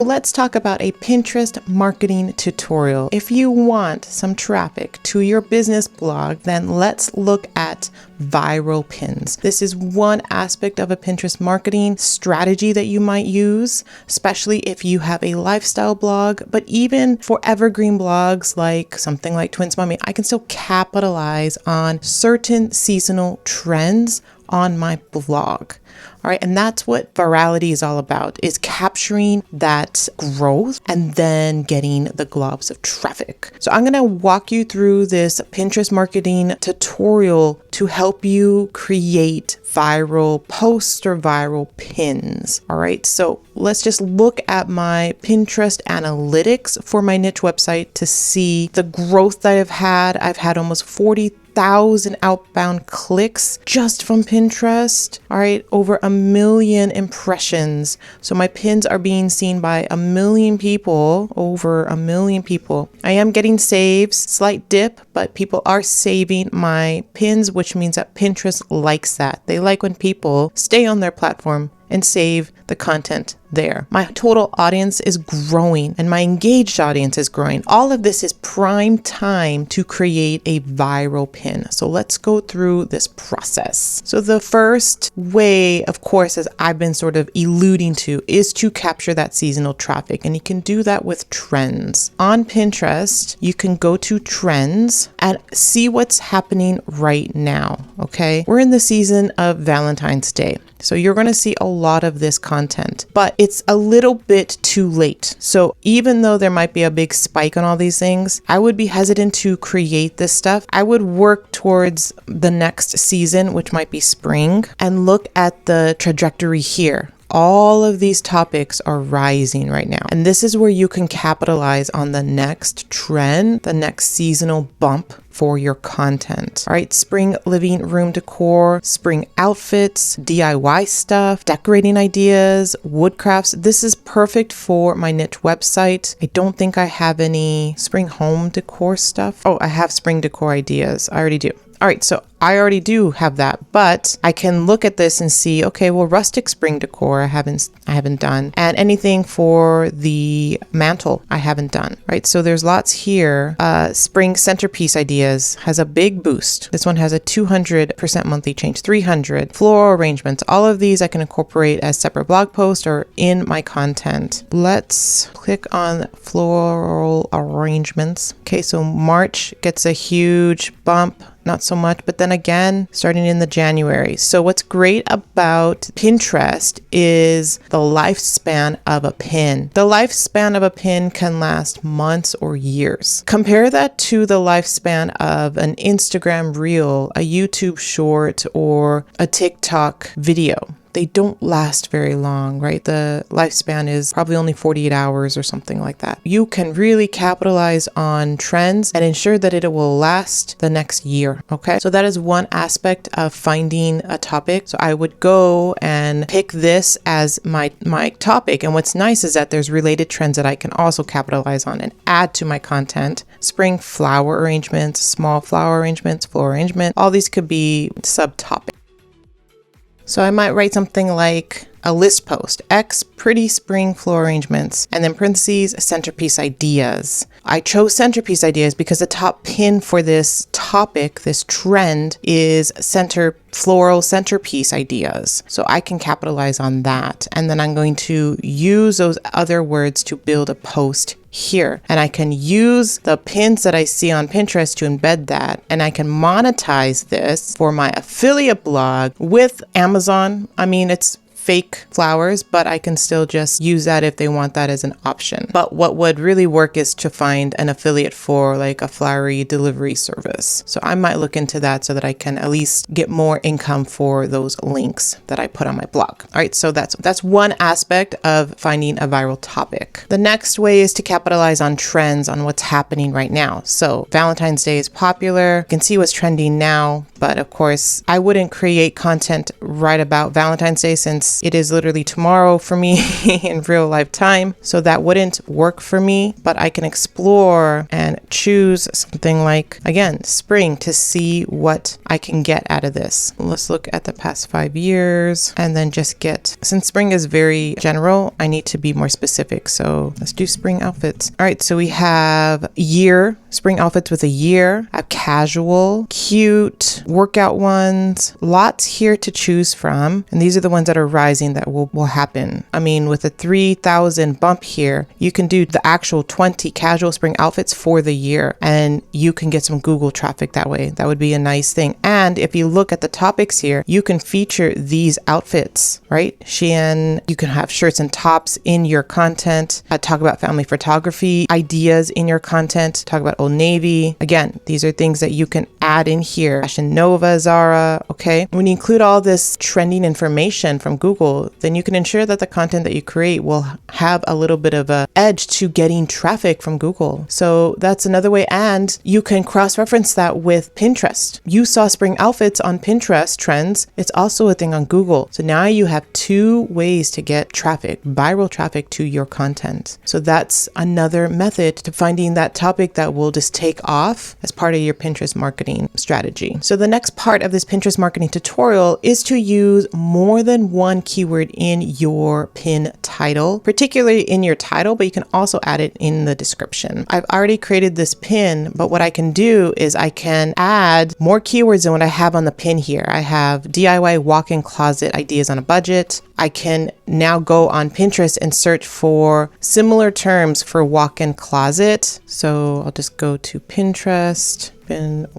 Let's talk about a Pinterest marketing tutorial. If you want some traffic to your business blog, then let's look at viral pins. This is one aspect of a Pinterest marketing strategy that you might use, especially if you have a lifestyle blog, but even for evergreen blogs like something like Twins Mommy, I can still capitalize on certain seasonal trends on my blog. All right. And that's what virality is all about, is capturing that growth and then getting the globs of traffic. So I'm going to walk you through this Pinterest marketing tutorial to help you create viral posts or viral pins. All right. So let's just look at my Pinterest analytics for my niche website to see the growth that I've had. I've had almost 40,000 outbound clicks just from Pinterest. All right, over 1 million impressions. So my pins are being seen by 1 million people, over 1 million people. I am getting saves, slight dip, but people are saving my pins, which means that Pinterest likes that. They like when people stay on their platform and save the content there. My total audience is growing and my engaged audience is growing. All of this is prime time to create a viral pin. So let's go through this process. So the first way, of course, as I've been sort of alluding to, is to capture that seasonal traffic. And you can do that with trends. On Pinterest, you can go to trends and see what's happening right now. Okay. We're in the season of Valentine's Day. So you're going to see a lot of this content, but it's a little bit too late. So even though there might be a big spike on all these things, I would be hesitant to create this stuff. I would work towards the next season, which might be spring, and look at the trajectory here. All of these topics are rising right now. And this is where you can capitalize on the next trend, the next seasonal bump for your content. All right, spring living room decor, spring outfits, DIY stuff, decorating ideas, wood crafts. This is perfect for my niche website. I don't think I have any spring home decor stuff. Oh, I have spring decor ideas. I already do. All right, so I already do have that, but I can look at this and see, okay, well, rustic spring decor I haven't done, and anything for the mantle I haven't done, right? So there's lots here. Spring centerpiece ideas has a big boost. This one has a 200% monthly change, 300 floral arrangements. All of these I can incorporate as separate blog posts or in my content. Let's click on floral arrangements. Okay, so March gets a huge bump. Not so much, but then again, starting in the January. So what's great about Pinterest is the lifespan of a pin. The lifespan of a pin can last months or years. Compare that to the lifespan of an Instagram reel, a YouTube short, or a TikTok video. They don't last very long, right? The lifespan is probably only 48 hours or something like that. You can really capitalize on trends and ensure that it will last the next year, okay? So that is one aspect of finding a topic. So I would go and pick this as my topic. And what's nice is that there's related trends that I can also capitalize on and add to my content. Spring flower arrangements, small flower arrangements, floral arrangement. All these could be subtopics. So I might write something like a list post, X pretty spring floral arrangements, and then parentheses, centerpiece ideas. I chose centerpiece ideas because the top pin for this topic, this trend, is floral centerpiece ideas. So I can capitalize on that. And then I'm going to use those other words to build a post here. And I can use the pins that I see on Pinterest to embed that. And I can monetize this for my affiliate blog with Amazon. I mean, it's fake flowers, but I can still just use that if they want that as an option. But what would really work is to find an affiliate for like a flowery delivery service. So I might look into that so that I can at least get more income for those links that I put on my blog. All right, so that's one aspect of finding a viral topic. The next way is to capitalize on trends, on what's happening right now. So Valentine's Day is popular. You can see what's trending now, but of course, I wouldn't create content right about Valentine's Day since this. It is literally tomorrow for me in real life time, so that wouldn't work for me, but I can explore and choose something like, again, spring to see what I can get out of this. Let's look at the past 5 years and then just get, since spring is very general, I need to be more specific. So let's do spring outfits. All right, so we have year, spring outfits with a year, a casual, cute, workout ones, lots here to choose from. And these are the ones that are rising that will happen. I mean, with a 3,000 bump here, you can do the actual 20 casual spring outfits for the year, and you can get some Google traffic that way. That would be a nice thing. And if you look at the topics here, you can feature these outfits, right? Shein, you can have shirts and tops in your content, talk about family photography ideas in your content, talk about Old Navy. Again, these are things that you can add in here. Fashion Nova, Zara, okay? When you include all this trending information from Google, then you can ensure that the content that you create will have a little bit of a edge to getting traffic from Google. So that's another way. And you can cross-reference that with Pinterest. You saw spring outfits on Pinterest trends. It's also a thing on Google. So now you have 2 ways to get traffic, viral traffic to your content. So that's another method to finding that topic that will just take off as part of your Pinterest marketing strategy. So the next part of this Pinterest marketing tutorial is to use more than one keyword in your pin title, particularly in your title, but you can also add it in the description. I've already created this pin, but what I can do is I can add more keywords than what I have on the pin here. I have DIY walk-in closet ideas on a budget. I can now go on Pinterest and search for similar terms for walk-in closet. So I'll just go to Pinterest,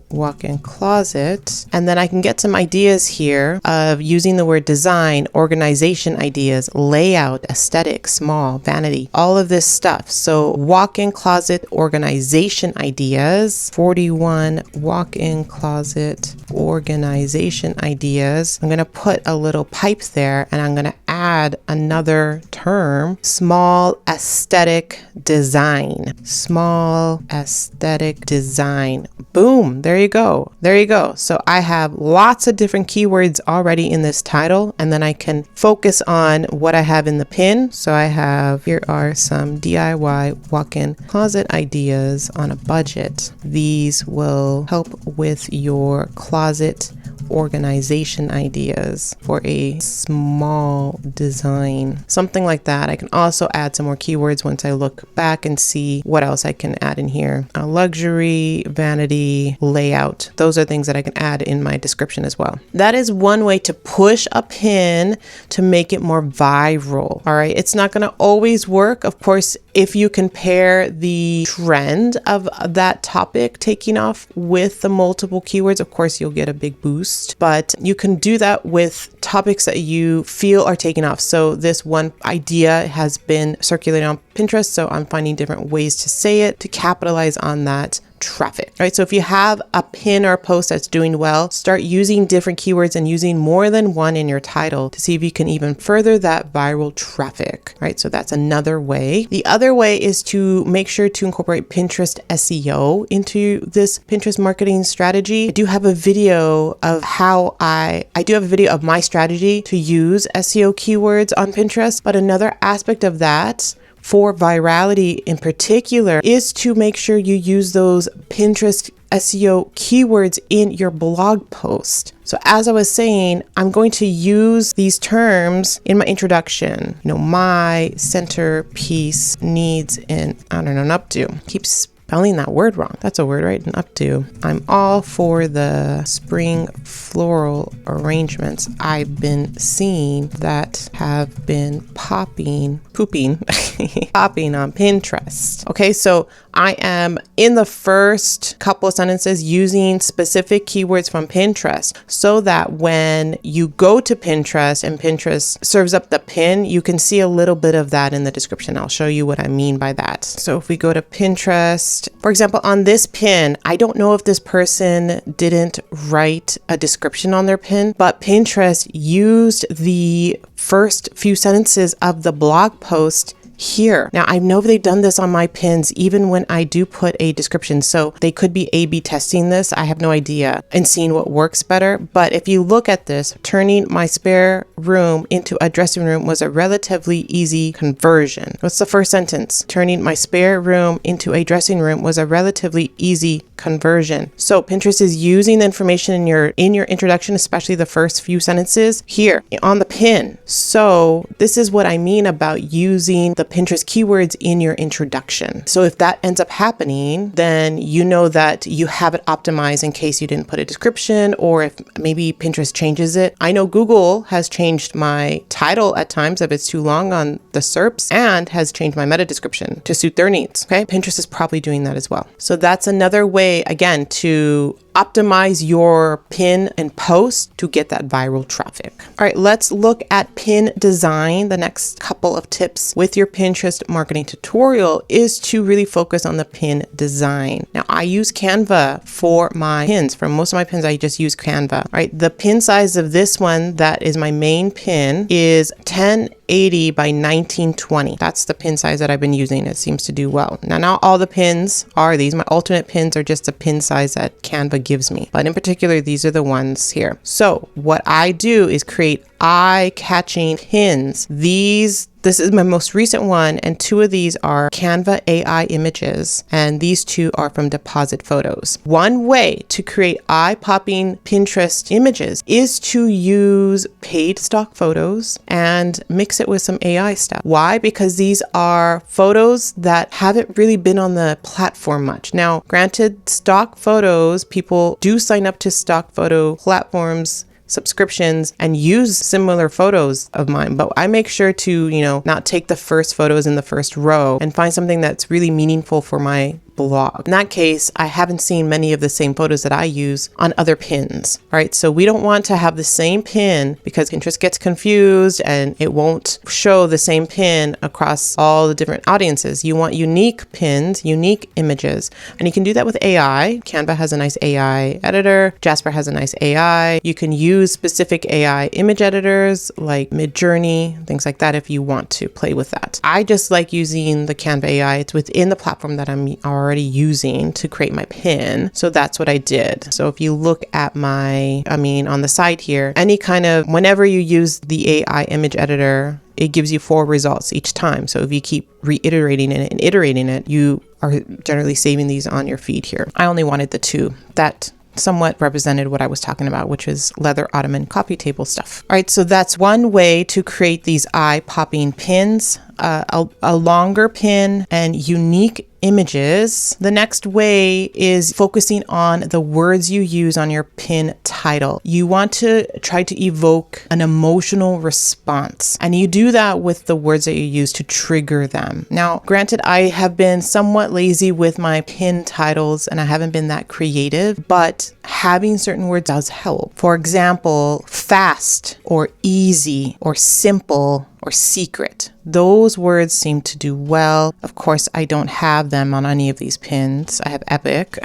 walk-in closet, and then I can get some ideas here of using the word design, organization ideas, layout, aesthetic, small, vanity, all of this stuff. So walk-in closet organization ideas, 41 walk-in closet organization ideas. I'm going to put a little pipe there, and I'm going to add another term, small aesthetic design, small aesthetic design. Boom, there you go. There you go. So I have lots of different keywords already in this title, and then I can focus on what I have in the pin. So I have, here are some DIY walk-in closet ideas on a budget. These will help with your closet organization ideas for a small design, something like that. I can also add some more keywords once I look back and see what else I can add in here. Luxury, vanity, layout. Those are things that I can add in my description as well. That is one way to push a pin to make it more viral. All right. It's not going to always work. Of course, if you compare the trend of that topic taking off with the multiple keywords, of course, you'll get a big boost. But you can do that with topics that you feel are taking off. So this one idea has been circulating on Pinterest, so I'm finding different ways to say it to capitalize on that traffic. All right. So if you have a pin or a post that's doing well, start using different keywords and using more than one in your title to see if you can even further that viral traffic. Right. So that's another way. The other way is to make sure to incorporate Pinterest SEO into this Pinterest marketing strategy. I do have a video of how I do have a video of my strategy to use SEO keywords on Pinterest, but another aspect of that for virality in particular is to make sure you use those Pinterest SEO keywords in your blog post. So as I was saying, I'm going to use these terms in my introduction. My centerpiece needs an updo. Keep spelling that word wrong. That's a word, right? An updo. I'm all for the spring floral arrangements I've been seeing that have been popping on Pinterest. Okay, so I am in the first couple of sentences using specific keywords from Pinterest so that when you go to Pinterest and Pinterest serves up the pin, you can see a little bit of that in the description. I'll show you what I mean by that. So if we go to Pinterest, for example, on this pin, I don't know if this person didn't write a description on their pin, but Pinterest used the first few sentences of the blog post here. Now, I know they've done this on my pins, even when I do put a description. So they could be A/B testing this. I have no idea, and seeing what works better. But if you look at this, turning my spare room into a dressing room was a relatively easy conversion. What's the first sentence? Turning my spare room into a dressing room was a relatively easy conversion. So Pinterest is using the information in your introduction, especially the first few sentences here on the pin. So this is what I mean about using the Pinterest keywords in your introduction. So if that ends up happening, then you know that you have it optimized in case you didn't put a description, or if maybe Pinterest changes it. I know Google has changed my title at times if it's too long on the SERPs, and has changed my meta description to suit their needs. Okay, Pinterest is probably doing that as well. So that's another way, again, to optimize your pin and post to get that viral traffic. All right, let's look at pin design. The next couple of tips with your Pinterest marketing tutorial is to really focus on the pin design. Now, I use Canva for my pins. For most of my pins, I just use Canva. All right, the pin size of this one that is my main pin is 1080 by 1920. That's the pin size that I've been using. It seems to do well. Now, not all the pins are these. My alternate pins are just the pin size that Canva gives me. But in particular, these are the ones here. So what I do is create eye-catching pins. This is my most recent one, and two of these are Canva AI images, and these two are from Deposit Photos. One way to create eye-popping Pinterest images is to use paid stock photos and mix it with some AI stuff. Why? Because these are photos that haven't really been on the platform much. Now, granted, stock photos, people do sign up to stock photo platforms subscriptions and use similar photos of mine, but I make sure to, not take the first photos in the first row and find something that's really meaningful for my blog. In that case, I haven't seen many of the same photos that I use on other pins. All right, so we don't want to have the same pin because Pinterest gets confused and it won't show the same pin across all the different audiences. You want unique pins, unique images, and you can do that with AI. Canva has a nice AI editor. Jasper has a nice AI. You can use specific AI image editors like Midjourney, things like that if you want to play with that. I just like using the Canva AI. It's within the platform that I'm already using to create my pin. So that's what I did. So if you look at on the side here, whenever you use the AI image editor, it gives you 4 results each time. So if you keep reiterating it and iterating it, you are generally saving these on your feed here. I only wanted the 2 that somewhat represented what I was talking about, which is leather ottoman coffee table stuff. All right, so that's one way to create these eye-popping pins, a longer pin and unique images. The next way is focusing on the words you use on your pin title. You want to try to evoke an emotional response, and you do that with the words that you use to trigger them. Now, granted, I have been somewhat lazy with my pin titles and I haven't been that creative, but having certain words does help. For example, fast or easy or simple or secret. Those words seem to do well. Of course, I don't have them on any of these pins. I have epic,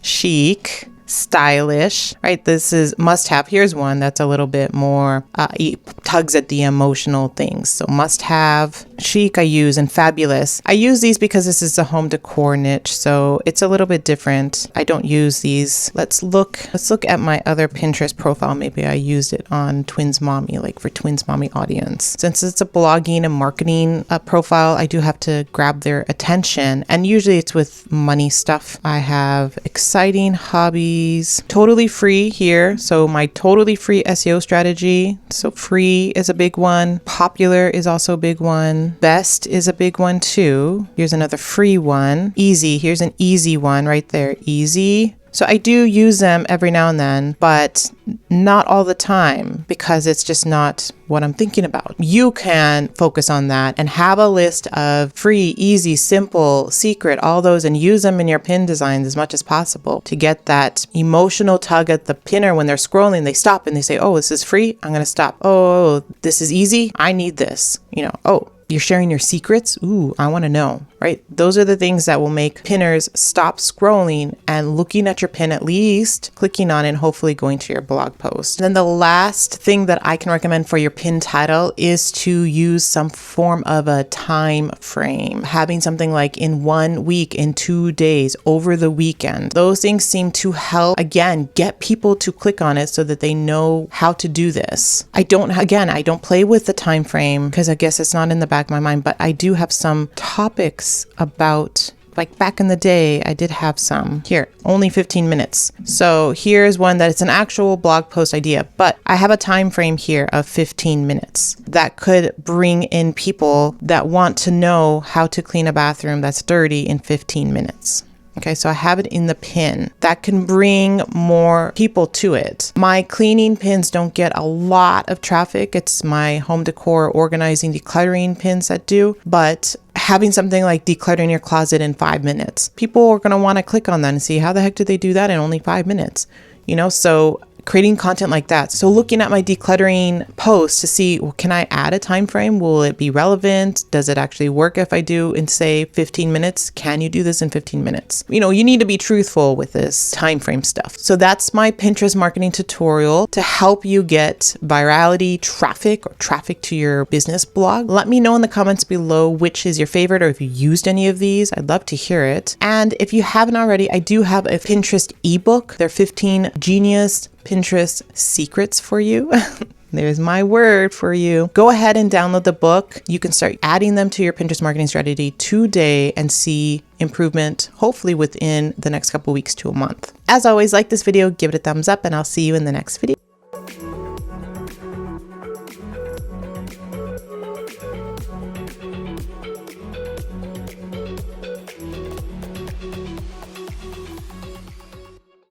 chic, stylish, right? This is must have. Here's one that's a little bit more, tugs at the emotional things. So must have, chic I use, and fabulous. I use these because this is a home decor niche, so it's a little bit different. I don't use these. Let's look at my other Pinterest profile. Maybe I used it on Twins Mommy, like for Twins Mommy audience. Since it's a blogging and marketing profile, I do have to grab their attention, and usually it's with money stuff. I have exciting hobbies, totally free here. So my totally free SEO strategy. So free is a big one. Popular is also a big one. Best is a big one too. Here's another free one. Easy. Here's an easy one right there. Easy. So I do use them every now and then, but not all the time because it's just not what I'm thinking about. You can focus on that and have a list of free, easy, simple, secret, all those, and use them in your pin designs as much as possible to get that emotional tug at the pinner. When they're scrolling, they stop and they say, oh, this is free. I'm going to stop. Oh, this is easy. I need this. Oh, you're sharing your secrets. Ooh, I want to know, right? Those are the things that will make pinners stop scrolling and looking at your pin, at least clicking on it and hopefully going to your blog post. And then the last thing that I can recommend for your pin title is to use some form of a time frame. Having something like in 1 week, in 2 days, over the weekend. Those things seem to help, again, get people to click on it so that they know how to do this. I don't play with the time frame because I guess it's not in the back of my mind, but I do have some topics about, like back in the day, I did have some here, only 15 minutes. So here's one that it's an actual blog post idea, but I have a time frame here of 15 minutes that could bring in people that want to know how to clean a bathroom that's dirty in 15 minutes. Okay, so I have it in the pin. That can bring more people to it. My cleaning pins don't get a lot of traffic. It's my home decor, organizing, decluttering pins that do. But having something like decluttering your closet in 5 minutes, people are going to want to click on that and see how the heck did they do that in only 5 minutes? So creating content like that. So looking at my decluttering post to see, well, can I add a time frame? Will it be relevant? Does it actually work if I do in, say, 15 minutes? Can you do this in 15 minutes? You need to be truthful with this time frame stuff. So that's my Pinterest marketing tutorial to help you get virality, traffic, or traffic to your business blog. Let me know in the comments below which is your favorite, or if you used any of these. I'd love to hear it. And if you haven't already, I do have a Pinterest ebook. They're 15 genius Pinterest secrets for you. There's my word for you. Go ahead and download the book. You can start adding them to your Pinterest marketing strategy today and see improvement, hopefully within the next couple weeks to a month. As always, like this video, give it a thumbs up, and I'll see you in the next video.